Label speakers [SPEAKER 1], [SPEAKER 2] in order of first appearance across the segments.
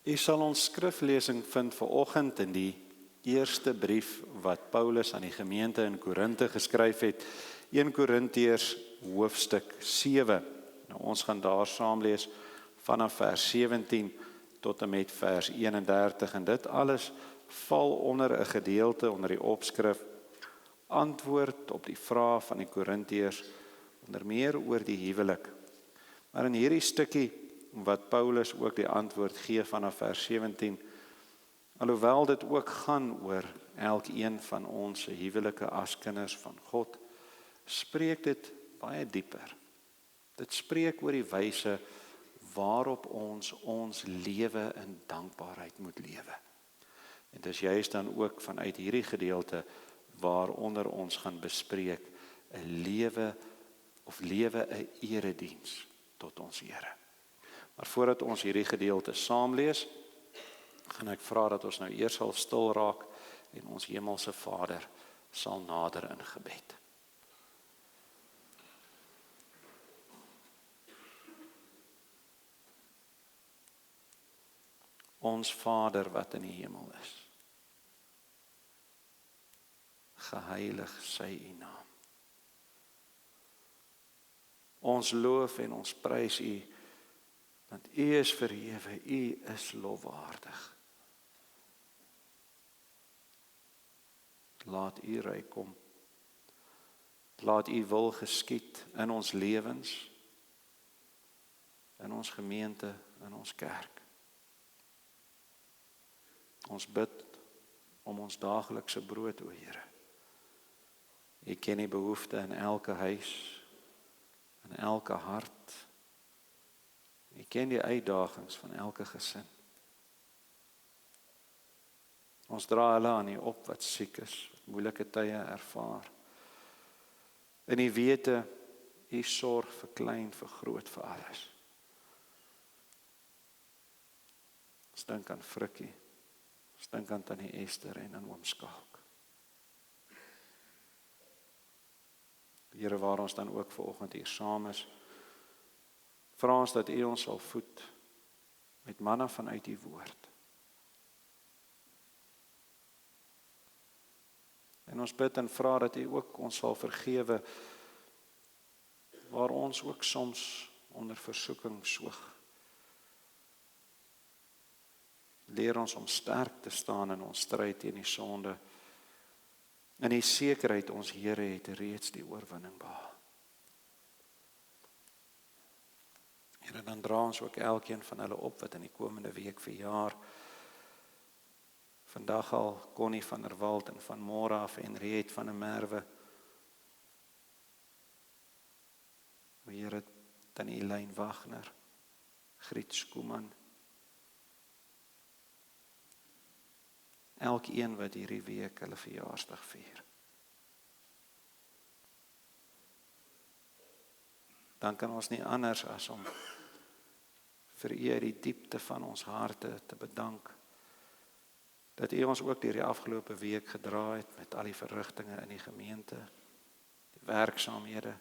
[SPEAKER 1] U sal ons skriflesing vind vanoggend in die eerste brief wat Paulus aan die gemeente in Korinthe geskryf het, 1 Korintiërs hoofstuk 7. Nou, ons gaan daar saam lees vanaf vers 17 tot en met vers 31 en dit alles val onder 'n gedeelte onder die opskrif antwoord op die vrae van die Korintiërs, onder meer oor die huwelik. Maar in hierdie stukkie wat Paulus ook die antwoord gee vanaf vers 17, alhoewel dit ook gaan oor elkeen van ons se huwelike as kinders van God, spreek dit baie dieper. Dit spreek oor die wyse waarop ons lewe in dankbaarheid moet lewe. En dis juist dan ook vanuit hierdie gedeelte waaronder ons gaan bespreek 'n lewe 'n erediens tot ons Here. Maar voordat ons hierdie gedeelte saam lees, gaan ek vra dat ons nou eers sal stil raak en ons hemelse Vader sal nader in gebed. Ons Vader wat in die hemel is, geheilig sy U naam. Ons loof en ons prys U, want U is verhewe, U is lofwaardig. Laat U ryk kom. Laat U wil geskied in ons lewens, in ons gemeente, in ons kerk. Ons bid om ons daaglikse brood, o Here. U ken die behoefte in elke huis, in elke hart. U ken die uitdagings van elke gesin. Ons dra hulle aan U op wat siek is, wat moeilike tye ervaar. En U wete, U sorg vir klein, vir groot, vir alles. Ons dink aan Frikkie, ons dink aan Tannie Esther en aan oom Skalk. Here, waar ons dan ook vanoggend hier saam is, vra ons dat U ons sal voed met manna vanuit U woord. En ons bid en vra dat U ook ons sal vergewe waar ons ook soms onder versoeking soeg. Leer ons om sterk te staan in ons stryd teen die sonde. In die sekerheid ons Here het reeds die oorwinning behaal. Here, dan dra ons ook elkeen van hulle op wat in die komende week verjaar. Vandag al Connie van der Walt en van môre af Henriette van der Merwe. O Here, Tannie Elaine Wagner, Griet Skooman. Elkeen wat hierdie week hulle verjaarsdag vier. Dan kan ons nie anders as om vir U uit die diepte van ons harte te bedank, dat U ons ook deur die afgelope week gedra het met al die verrigtinge in die gemeente, die werksaamhede,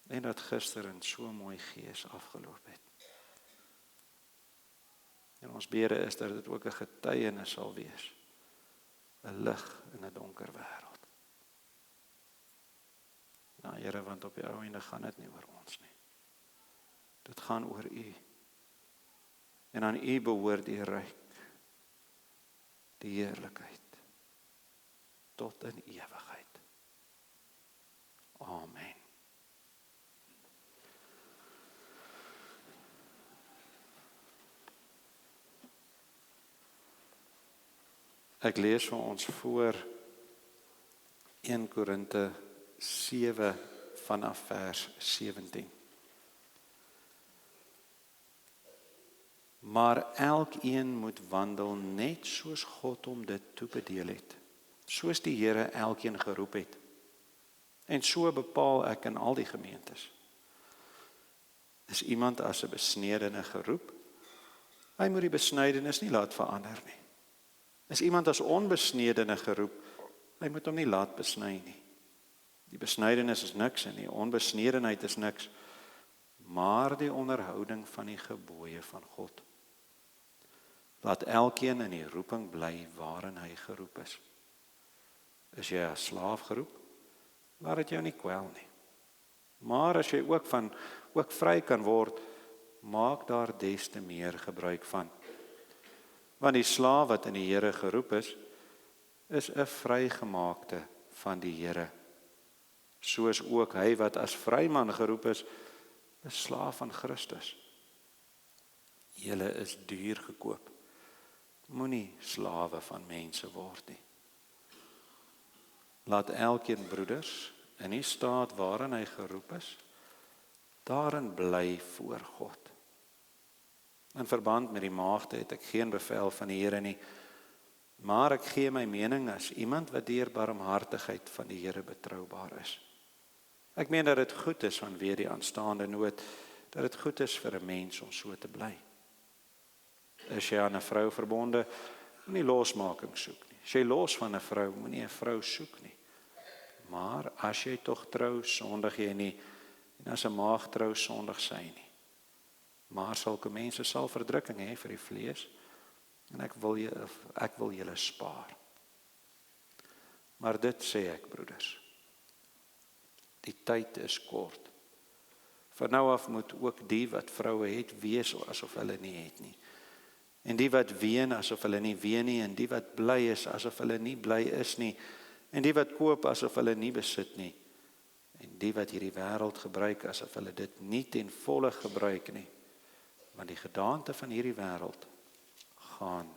[SPEAKER 1] en dat gister in so mooi gees afgeloop het. En ons bede is dat dit ook 'n getuienis sal wees, 'n lig in 'n donker wêreld. Nou Here, want op die ou einde gaan dit nie oor ons nie. Dit gaan oor U. En aan U behoort die ryk, die heerlikheid, tot in ewigheid. Amen. Ek lees vir ons voor 1 Korinthe 7 vanaf vers 17. Maar elkeen moet wandel net soos God hom dit toebedeel het, soos die Here elkeen geroep het. En so bepaal ek in al die gemeentes. Is iemand as 'n besnedene geroep? Hy moet die besnydenis nie laat verander nie. Is iemand as onbesnedene geroep? Hy moet hom nie laat besny nie. Die besnydenis is niks en die onbesnedenheid is niks, maar die onderhouding van die gebooie van God. Laat elkeen in die roeping bly waarin hy geroep is. Is jy as slaaf geroep? Laat dit jou nie kwel nie. Maar as jy ook vry kan word, maak daar des te meer gebruik van. Want die slaaf wat in die Here geroep is 'n vrygemaakte van die Here. Soos ook hy wat as vryman geroep is 'n slaaf van Christus. Julle is duur gekoop. Moenie slawe van mense word nie. Laat elkeen, broeders, in die staat waarin hy geroep is, daarin bly voor God. In verband met die maagde het ek geen bevel van die Here nie, maar ek gee my mening as iemand wat deur barmhartigheid van die Here betroubaar is. Ek meen dat dit goed is vanweë die aanstaande nood, dat dit goed is vir 'n mens om so te bly. Is jy aan 'n vrou verbonde, moenie losmaking soek nie. As jy los van 'n vrou, moenie 'n vrou soek nie. Maar as jy tog trou, sondig jy nie, en as 'n maagd trou, sondig sy nie. Maar sulke mense sal verdrukking hê vir die vlees, en ek wil julle spaar. Maar dit sê ek, broeders, die tyd is kort. Van nou af moet ook die wat vroue het, wees asof hulle nie het nie. En die wat ween asof hulle nie ween nie, en die wat bly is asof hulle nie bly is nie, en die wat koop asof hulle nie besit nie, en die wat hierdie wêreld gebruik asof hulle dit nie ten volle gebruik nie, want die gedaante van hierdie wêreld gaan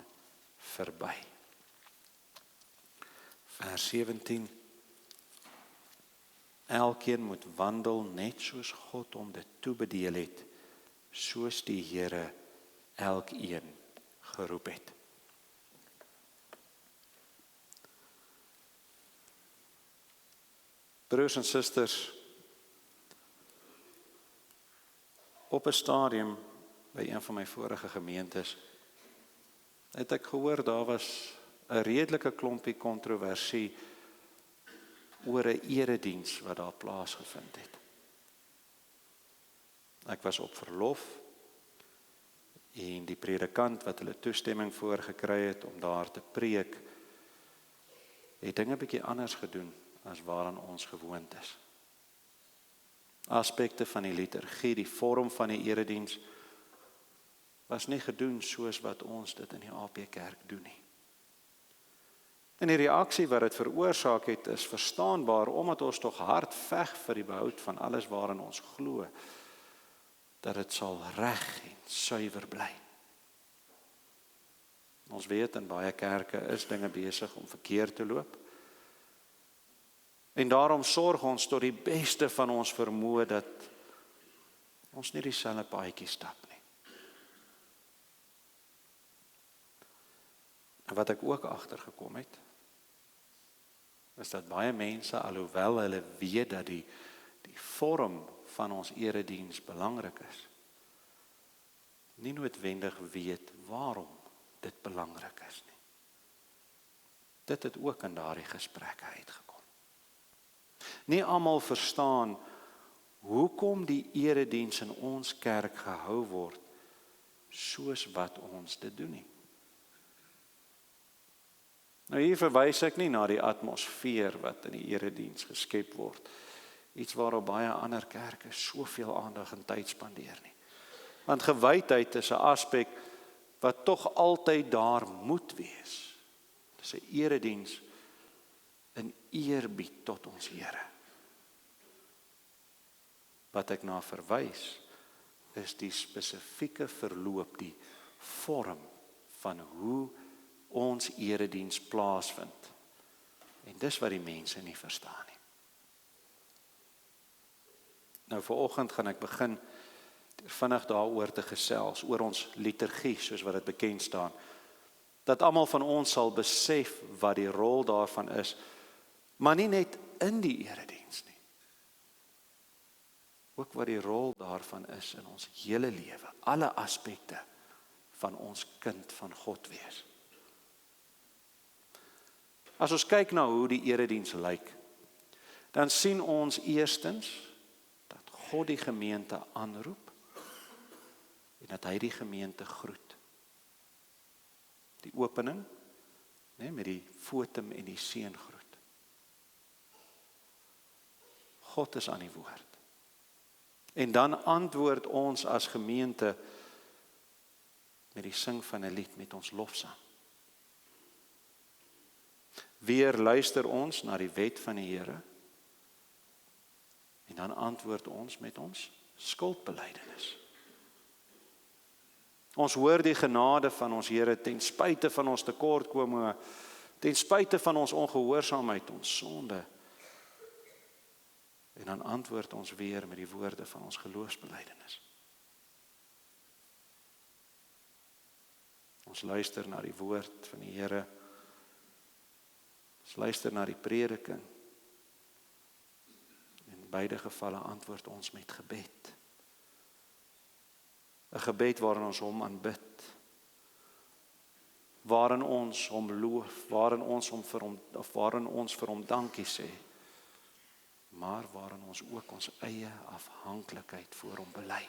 [SPEAKER 1] verby. Vers 17. Elkeen moet wandel net soos God hom dit toebedeel het, soos die Here elkeen geroep het. Broers en susters, op 'n stadium by een van my vorige gemeentes het ek gehoor daar was 'n redelike klompie kontroversie oor 'n erediens wat daar plaasgevind het. Ek was op verlof en die predikant wat hulle toestemming voorgekry het om daar te preek, het dinge bietjie anders gedoen as waaraan ons gewoond is. Aspekte van die liturgie, die vorm van die erediens, was nie gedoen soos wat ons dit in die AP Kerk doen nie. En die reaksie wat dit veroorsaak het, is verstaanbaar, omdat ons tog hard veg vir die behoud van alles waarin ons glo, dat dit sal reg en suiwer bly. Ons weet in baie kerke is dinge besig om verkeerd te loop. En daarom sorg ons tot die beste van ons vermoë dat ons nie dieselfde paadjie stap nie. En wat ek ook agtergekom het, is dat baie mense, alhoewel hulle weet dat die vorm van ons erediens belangrik is, nie noodwendig weet waarom dit belangrik is nie. Dit het ook in daardie gesprekke uitgekom. Nie almal verstaan hoekom die erediens in ons kerk gehou word soos wat ons dit doen nie. Nou hier verwys ek nie na die atmosfeer wat in die erediens geskep word. Iets waarop baie ander kerke soveel aandag en tyd spandeer nie. Want gewydheid is 'n aspek wat tog altyd daar moet wees. Dis 'n erediens in eerbied tot ons Here. Wat ek na verwys is die spesifieke verloop, die vorm van hoe ons erediens plaasvind. En dis wat die mense nie verstaan nie. Nou vanoggend gaan ek begin vinnig daaroor te gesels, oor ons liturgie, soos wat dit bekend staan. Dat almal van ons sal besef wat die rol daarvan is, maar nie net in die erediens nie. Ook wat die rol daarvan is in ons hele lewe, alle aspekte van ons kind van God wees. As ons kyk na hoe die erediens lyk, dan sien ons eerstens dat God die gemeente aanroep en dat hy die gemeente groet. die opening, né, met die fotum en die seëngroet. God is aan die woord. En dan antwoord ons as gemeente met die sing van 'n lied, met ons lofsang. Weer luister ons na die wet van die Here, en dan antwoord ons met ons skuldbelydenis. Ons hoor die genade van ons Here ten spyte van ons tekortkominge, ten spyte van ons ongehoorsaamheid, ons sonde. En dan antwoord ons weer met die woorde van ons geloofsbelydenis. Ons luister na die woord van die Here. Ons luister na die prediking. In beide gevalle antwoord ons met gebed. 'n gebed waarin ons hom aanbid. Waarin ons hom loof, waarin ons vir hom dankie sê. Maar waarin ons ook ons eie afhanklikheid voor hom bely.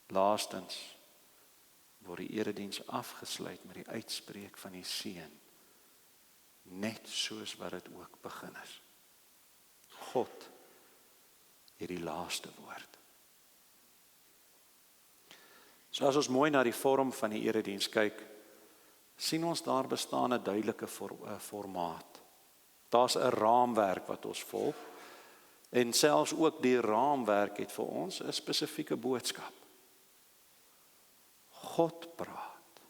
[SPEAKER 1] Laastens word die erediens afgesluit met die uitspreek van die seën, net soos wat dit ook begin is. God het die laaste woord. So as ons mooi na die vorm van die erediens kyk, sien ons daar bestaan 'n duidelike formaat. Daar's 'n raamwerk wat ons volg, en selfs ook die raamwerk het vir ons 'n spesifieke boodskap. God praat,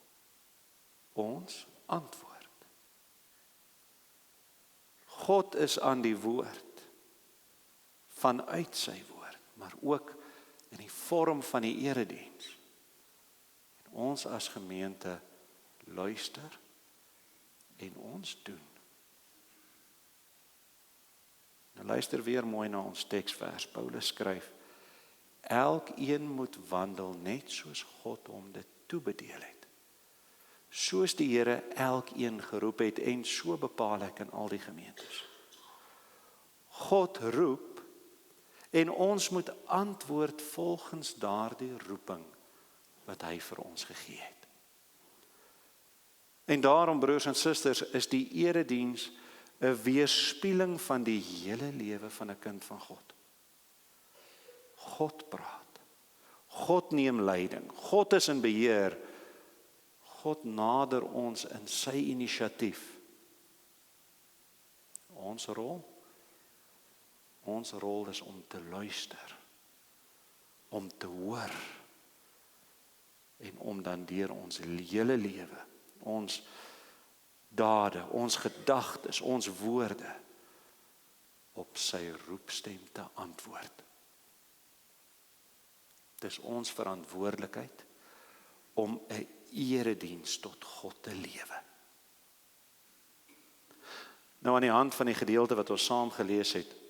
[SPEAKER 1] ons antwoord. God is aan die woord, vanuit sy woord, maar ook in die vorm van die erediens. En ons as gemeente luister en ons doen. Nou luister weer mooi na ons teksvers. Paulus skryf: elkeen moet wandel net soos God hom dit toebedeel het. Soos die Here elkeen geroep het, en so bepaal ek in al die gemeentes. God roep en ons moet antwoord volgens daardie roeping wat hy vir ons gegee het. En daarom, broers en susters, is die erediens 'n weerspieëling van die hele lewe van 'n kind van God. God praat. God neem leiding. God is in beheer. God nader ons in sy inisiatief. Ons rol is om te luister, om te hoor, en om dan deur ons hele lewe, ons dade, ons gedagtes, ons woorde, op sy roepstem te antwoord. Dis ons verantwoordelikheid om 'n erediens tot God te lewe. Nou aan die hand van die gedeelte wat ons saam gelees het,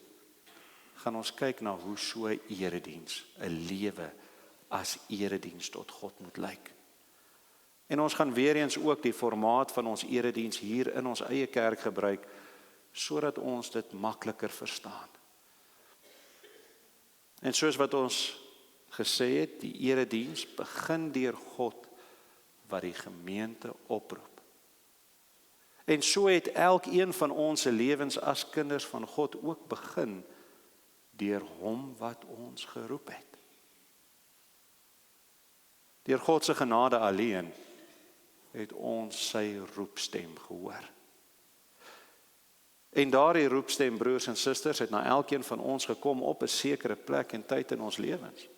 [SPEAKER 1] gaan ons kyk na hoe so 'n erediens, 'n lewe as erediens tot God moet lyk. En ons gaan weer eens ook die formaat van ons erediens hier in ons eie kerk gebruik, sodat ons dit makliker verstaan. En soos wat ons gesê het, die erediens begin deur God wat die gemeente oproep. En so het elkeen van ons se lewens as kinders van God ook begin deur hom wat ons geroep het. Deur God se genade alleen het ons sy roepstem gehoor. En daardie roepstem, broers en susters, het na elkeen van ons gekom op 'n sekere plek en tyd in ons lewens.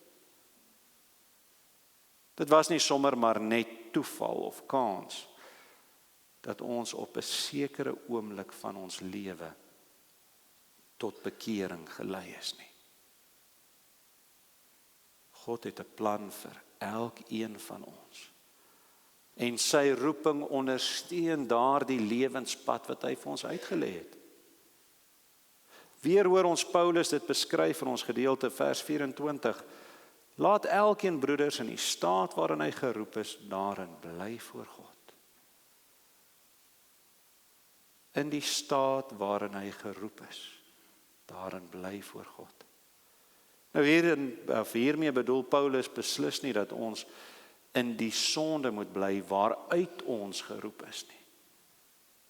[SPEAKER 1] Dit was nie sommer maar net toeval of kans dat ons op 'n sekere oomblik van ons lewe tot bekering gelei is nie. God het 'n plan vir elkeen van ons. En sy roeping ondersteun daardie lewenspad wat hy vir ons uitgelê het. Weer hoor ons Paulus dit beskryf in ons gedeelte vers 24. Laat elkeen, broeders, in die staat waarin hy geroep is, daarin bly voor God. In die staat waarin hy geroep is, daarin bly voor God. Nou hiermee bedoel Paulus beslis nie dat ons in die sonde moet bly waaruit ons geroep is nie.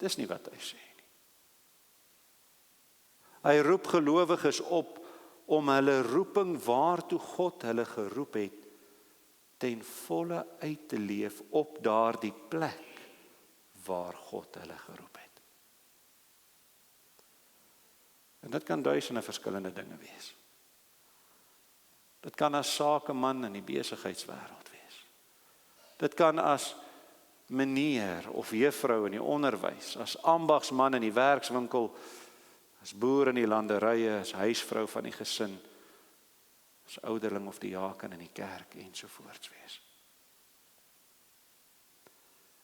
[SPEAKER 1] Dis nie wat hy sê nie. Hy roep gelowiges op om hulle roeping waartoe God hulle geroep het, ten volle uit te leef op daardie plek waar God hulle geroep het. En dit kan duisende verskillende dinge wees. Dit kan as sakeman in die besigheidswêreld wees. Dit kan as meneer of juffrou in die onderwys, as ambagsman in die werkswinkel, as boer in die landerye, as huisvrou van die gesin, as ouderling of diaken in die kerk ensovoorts wees.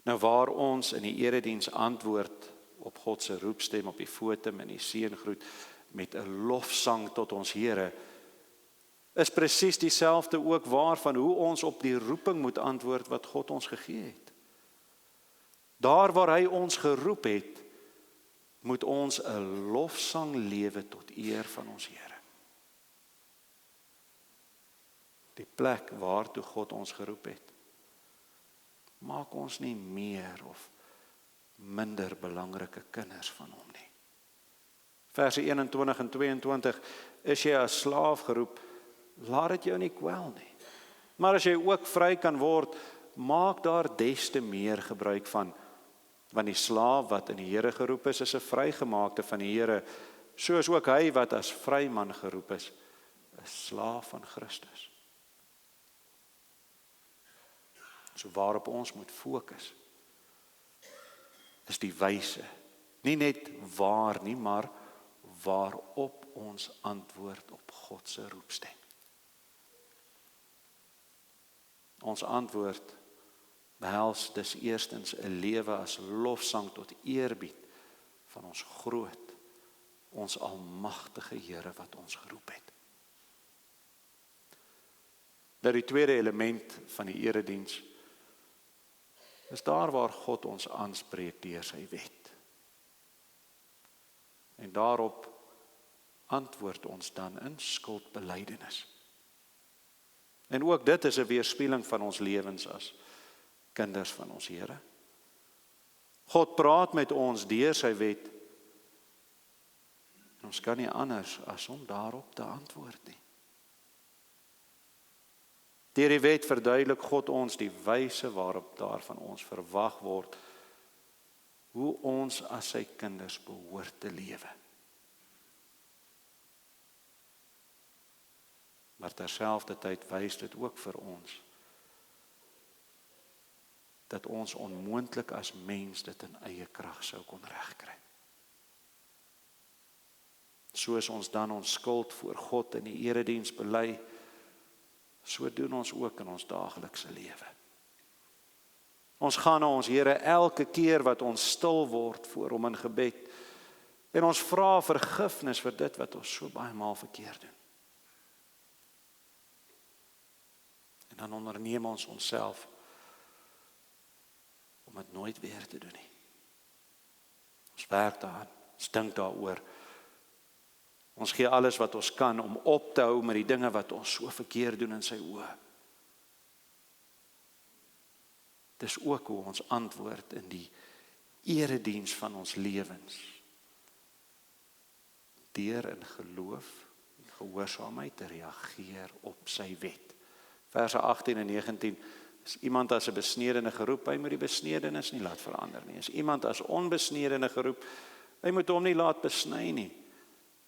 [SPEAKER 1] Nou waar ons in die erediens antwoord op God se roepstem op die fotum en die seëngroet met 'n lofsang tot ons Here, is presies dieselfde ook waarvan hoe ons op die roeping moet antwoord wat God ons gegee het. Daar waar hy ons geroep het, moet ons 'n lofsang lewe tot eer van ons Here. Die plek waartoe God ons geroep het, maak ons nie meer of minder belangrike kinders van hom nie. Verse 21 en 22, is jy as slaaf geroep, laat dit jou nie kwel nie. Maar as jy ook vry kan word, maak daar des te meer gebruik van, want die slaaf wat in die Here geroep is 'n vrygemaakte van die Here, soos ook hy wat as vryman geroep is 'n slaaf van Christus. So waarop ons moet fokus, is die wyse, nie net waar nie, maar waarop ons antwoord op God se roepstem. Ons antwoord behels dus eerstens 'n lewe as lofsang tot eerbied van ons groot, ons almagtige Here wat ons geroep het. Dat die tweede element van die erediens is daar waar God ons aanspreek deur sy wet. En daarop antwoord ons dan in skuldbelydenis. En ook dit is 'n weerspieëling van ons lewens as kinders van ons Here. God praat met ons deur sy wet. En ons kan nie anders as om daarop te antwoord nie. Deur die wet verduidelik God ons die wyse waarop daarvan ons verwag word, hoe ons as sy kinders behoort te lewe. Maar terselfdertyd wys dit ook vir ons dat ons onmoontlik as mens dit in eie krag sou kon regkry. Soos ons dan ons skuld voor God in die erediens bely, so doen ons ook in ons daaglikse lewe. Ons gaan na ons Here elke keer wat ons stil word voor hom in gebed, en ons vra vergifnis vir dit wat ons so baie maal verkeerd doen. En dan onderneem ons onsself om dit nooit weer te doen nie. Ons werk daaraan, ons dink daaroor. Ons gee alles wat ons kan om op te hou met die dinge wat ons so verkeerd doen in sy oë. Dis ook hoe ons antwoord in die erediens van ons lewens. Deur in geloof en gehoorsaamheid te reageer op sy wet. Verse 18 en 19, is iemand as 'n besnedene geroep, hy moet die besnedenis nie laat verander nie. Is iemand as onbesnedene geroep, hy moet hom nie laat besny nie.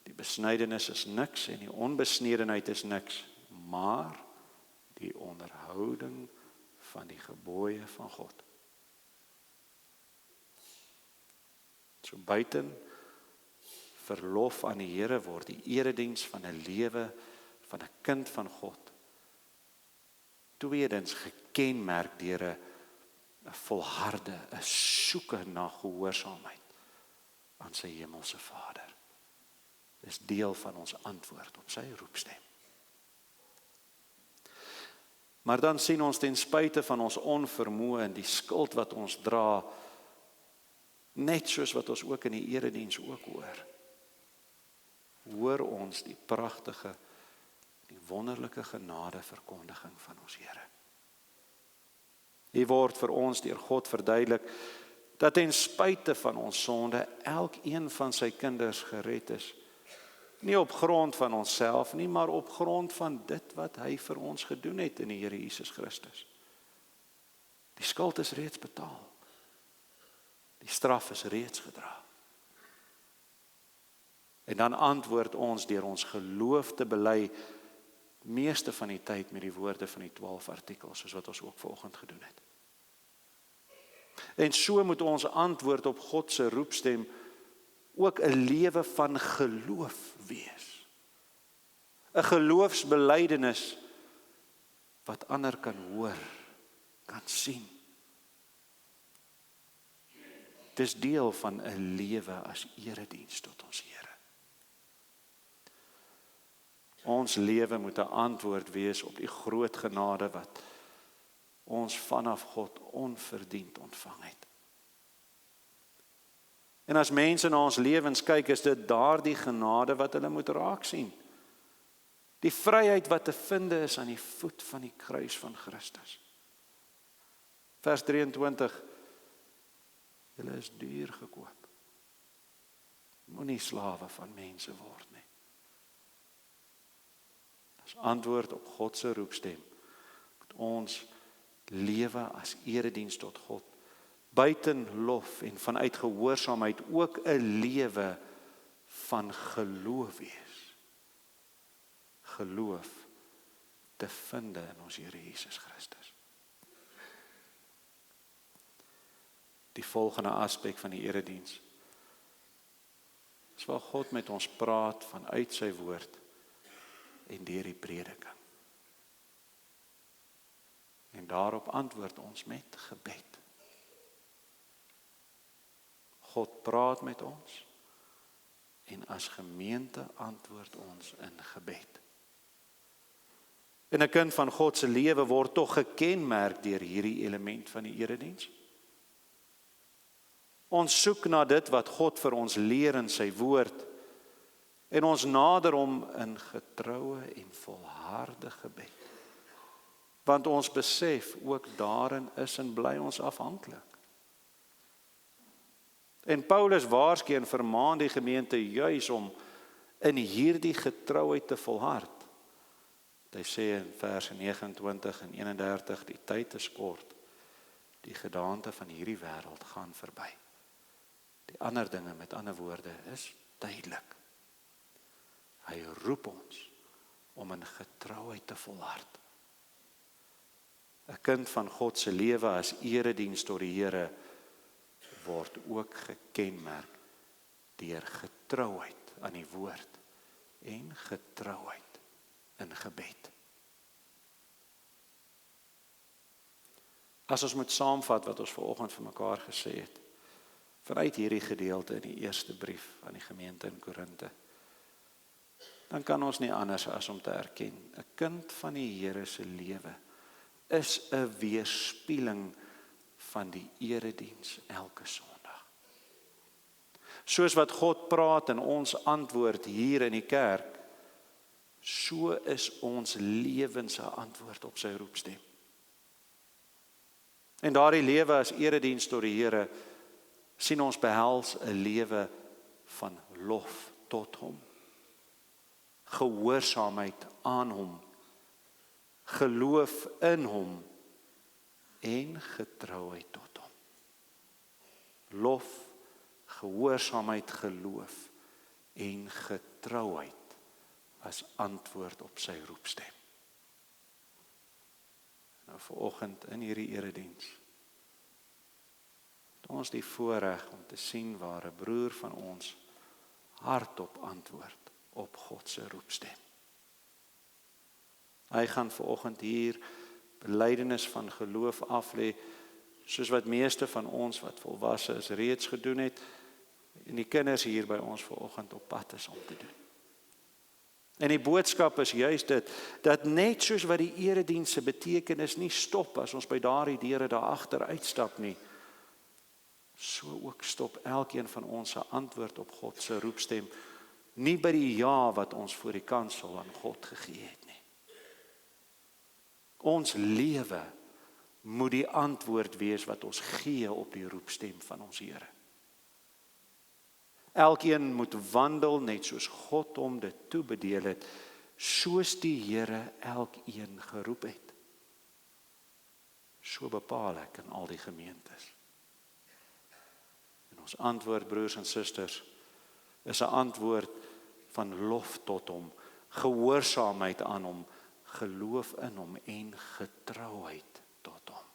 [SPEAKER 1] Die besnydenis is niks en die onbesnedenheid is niks, maar die onderhouding van die gebooie van God. So buiten verlof aan die Here word die erediens van 'n lewe van 'n kind van God tweedens gekenmerk deur 'n volharde, 'n soeke na gehoorsaamheid aan sy hemelse Vader. Dis deel van ons antwoord op sy roepstem. Maar dan sien ons ten spyte van ons onvermoë en die skuld wat ons dra, net soos wat ons ook in die erediens ook hoor ons die pragtige, die wonderlike genade verkondiging van ons Here. Hier word vir ons deur God verduidelik dat ten spyte van ons sonde elkeen van sy kinders gered is. Nie op grond van onsself nie, maar op grond van dit wat hy vir ons gedoen het in die Here Jesus Christus. Die skuld is reeds betaal. Die straf is reeds gedra. En dan antwoord ons deur ons geloof te bely, meeste van die tyd met die woorde van die 12 artikels, soos wat ons ook vanoggend gedoen het. En so moet ons antwoord op God se roepstem ook 'n lewe van geloof wees. 'n Geloofsbelydenis wat ander kan hoor, kan sien. Dis deel van 'n lewe as erediens tot ons Here. Ons lewe moet 'n antwoord wees op die groot genade wat ons vanaf God onverdiend ontvang het. En as mense na ons lewens kyk, is dit daardie genade wat hulle moet raak sien. Die vryheid wat te vind is aan die voet van die kruis van Christus. Vers 23, julle is duur gekoop. Moenie slawe van mense word nie. As antwoord op God se roepstem, moet ons lewe as erediens tot God, buiten lof en vanuit gehoorsaamheid ook 'n lewe van geloof wees. Geloof te vind in ons Here Jesus Christus. Die volgende aspek van die erediens is waar God met ons praat vanuit sy woord en deur die prediking. En daarop antwoord ons met gebed. God praat met ons en as gemeente antwoord ons in gebed. En 'n kind van God se lewe word tog gekenmerk deur hierdie element van die erediens. Ons soek na dit wat God vir ons leer in sy woord en ons nader hom in getroue en volharde gebed. Want ons besef ook daarin is en bly ons afhanklik. En Paulus waarsku en vermaan die gemeente juis om in hierdie getrouheid te volhard. Hy sê in verse 29 en 31, die tyd is kort. Die gedaante van hierdie wêreld gaan verby. Die ander dinge, met ander woorde, is tydelik. Hy roep ons om in getrouheid te volhard. 'n Kind van God se lewe as erediens tot die Here word ook gekenmerk deur getrouheid aan die woord en getrouheid in gebed. As ons moet saamvat wat ons vanoggend vir mekaar gesê het, vanuit hierdie gedeelte in die eerste brief aan die gemeente in Korinte, dan kan ons nie anders as om te erken, 'n kind van die Here se lewe is 'n weerspieëling van die erediens elke Sondag. Soos wat God praat en ons antwoord hier in die kerk, so is ons lewens 'n antwoord op sy roepstem. En daardie lewe as erediens tot die Here sien ons behels 'n lewe van lof tot hom, gehoorsaamheid aan hom, geloof in hom en getrouheid tot hom. Lof, gehoorsaamheid, geloof en getrouheid as antwoord op sy roepstem. Nou vanoggend in hierdie erediens het ons die voorreg om te sien waar 'n broer van ons hardop antwoord op God se roepstem. Hy gaan vanoggend hier belydenis van geloof aflê, soos wat meeste van ons wat volwasse is reeds gedoen het, en die kinders hier by ons vanoggend op pad is om te doen. En die boodskap is juist dit, dat net soos wat die erediens se betekenis nie stop as ons by daardie deure daar agter uitstap nie, so ook stop elkeen van ons se antwoord op God se roepstem nie by die ja wat ons voor die kansel aan God gegee het nie. Ons lewe moet die antwoord wees wat ons gee op die roepstem van ons Here. Elkeen moet wandel net soos God hom dit toebedeel het, soos die Here elkeen geroep het. So bepaal ek in al die gemeentes. En ons antwoord, broers en susters, is 'n antwoord van lof tot hom, gehoorsaamheid aan hom, geloof in hom en getrouheid tot hom.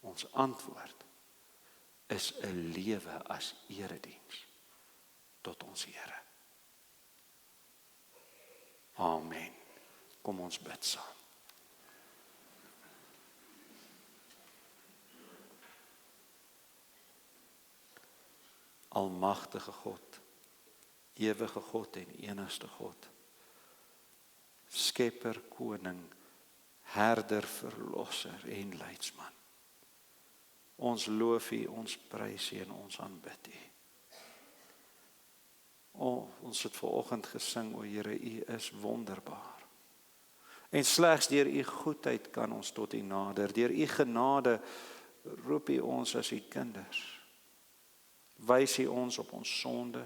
[SPEAKER 1] Ons antwoord is 'n lewe as erediens tot ons Here. Amen. Kom ons bid saam. Almagtige God, ewige God en enigste God, Skepper, Koning, Herder, Verlosser en Leidsman. Ons loof U, ons prys U en ons aanbid U. Ons het vanoggend gesing, o Here, U is wonderbaar. En slegs deur U goedheid kan ons tot U nader. Deur U genade roep U ons as U kinders. Wys U ons op ons sonde.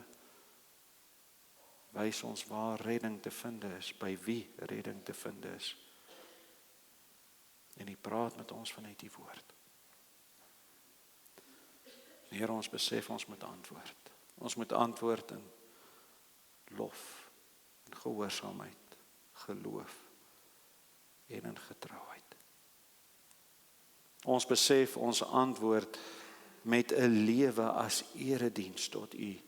[SPEAKER 1] Wys ons waar redding te vind is, by wie redding te vind is. En U praat met ons vanuit U woord. Here, ons besef ons moet antwoord. Ons moet antwoord in lof, in gehoorsaamheid, geloof en in getrouheid. Ons besef ons antwoord met 'n lewe as erediens tot U.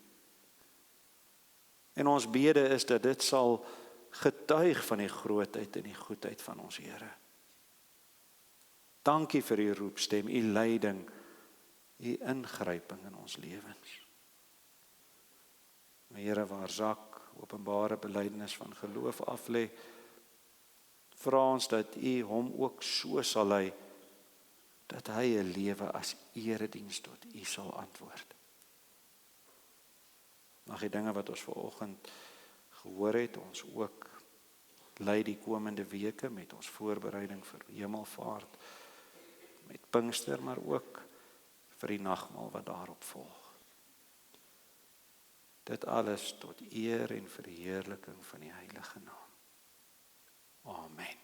[SPEAKER 1] En ons bede is dat dit sal getuig van die grootheid en die goedheid van ons Here. Dankie vir U roepstem, U leiding, U ingryping in ons lewens. Here, waar Zak openbare belydenis van geloof aflê, vra ons dat U hom ook so sal lei, dat hy 'n lewe as erediens tot U sal antwoord. Mag die dinge wat ons vanoggend gehoor het, ons ook lei die komende weke met ons voorbereiding vir Hemelvaart, met Pinkster, maar ook vir die nagmaal wat daarop volg. Dit alles tot eer en verheerliking van die heilige naam. Amen.